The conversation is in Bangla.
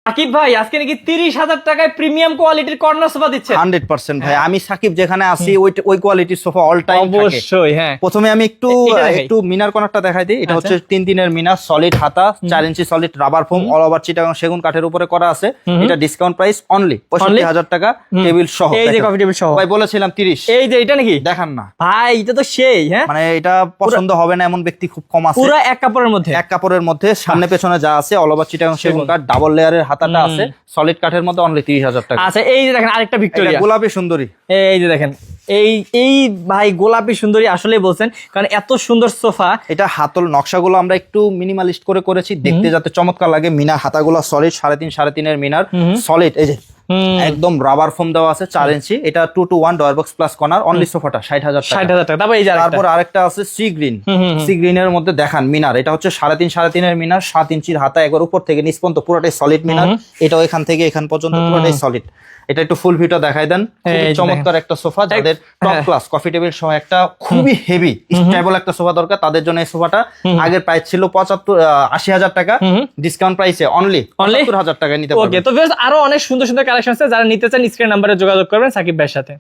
সাকিব ভাই আজকে নাকি 30,000 টাকায় প্রিমিয়াম কোয়ালিটির কর্নার সোফা দিচ্ছে। 100% ভাই, আমি সাকিব যেখানে আসি ওই কোয়ালিটির সোফা অল টাইম থাকে। অবশ্যই হ্যাঁ। প্রথমে আমি এটা দেখাই। একটু মিনার কর্নারটা দেখাই দিই। এটা আচ্ছা। হচ্ছে 3 মিনার সলিড হাতা, 4 ইঞ্চি solid rubber foam, all over Chittagong সেগুন কাঠের উপরে করা আছে। এটা ডিসকাউন্ট প্রাইস অনলি 65,000 টাকা টেবিল সহ। এই যে কফি টেবিল সহ ভাই বলেছিলাম 30, এই যে এটা নাকি দেখান না ভাই, এটা তো সেই হ্যাঁ, মানে এটা পছন্দ হবে না এমন ব্যক্তি খুব কম আছে। পুরো এক কাপড়ের মধ্যে। এক কাপড়ের মধ্যে সামনে পেছনে যা আছে অল ওভার চিটাগাং সেগুন কাঠ, ডাবল লেয়ারের হাতাটা আছে, সলিড কাঠের মধ্যে অনলি 30,000 টাকা। আচ্ছা এই যে দেখেন আরেকটা এটা ভিক্টোরিয়া, গোলাপি সুন্দরী। এই যে দেখেন এই এই ভাই গোলাপি সুন্দরী আসলেই বলছেন, কারণ এত সুন্দর সোফা। এটা হাতল নকশাগুলো আমরা একটু মিনিমালিস্ট করে করেছি, দেখতে যাতে চমৎকার লাগে। মিনার হাতাগুলো সলিড 3.5 মিনার সলিড, এই যে একদম রাবার ফোম দেওয়া আছে 4 ইঞ্চি। এটা 2-to-1 drawer box plus corner, only সোফাটা 60,000 টাকা। 60,000 টাকা। তারপর এই যে আরেকটা। তারপর আরেকটা আছে সি গ্রিন। সি গ্রিনের মধ্যে দেখান মিনার, এটা হচ্ছে 3.5 মিনার, 7 ইঞ্চির হাতা, একবার উপর থেকে নিচ পর্যন্ত পুরোটাই সলিড মিনার। এটাও এখান থেকে এখান পর্যন্ত পুরোটাই সলিড। এটা একটু ফুল ভিউটা দেখাই দেন। খুবই চমৎকার একটা সোফা, যাদের টপ ক্লাস কফি টেবিল সহ একটা খুবই হেভি স্টেবল একটা সোফা দরকার, তাদের জন্য এই সোফাটা আগের প্রাইস ছিল 80,000 টাকা, ডিসকাউন্ট প্রাইসে অনলি 70,000 টাকায় নিতে পারবেন। ওকে, তো ভিউয়ার্স আরো অনেক সুন্দর সুন্দর কালেকশন আছে, যারা নিতে চান স্ক্রিন নাম্বারে যোগাযোগ করবেন সাকিব ভাইয়ের সাথে।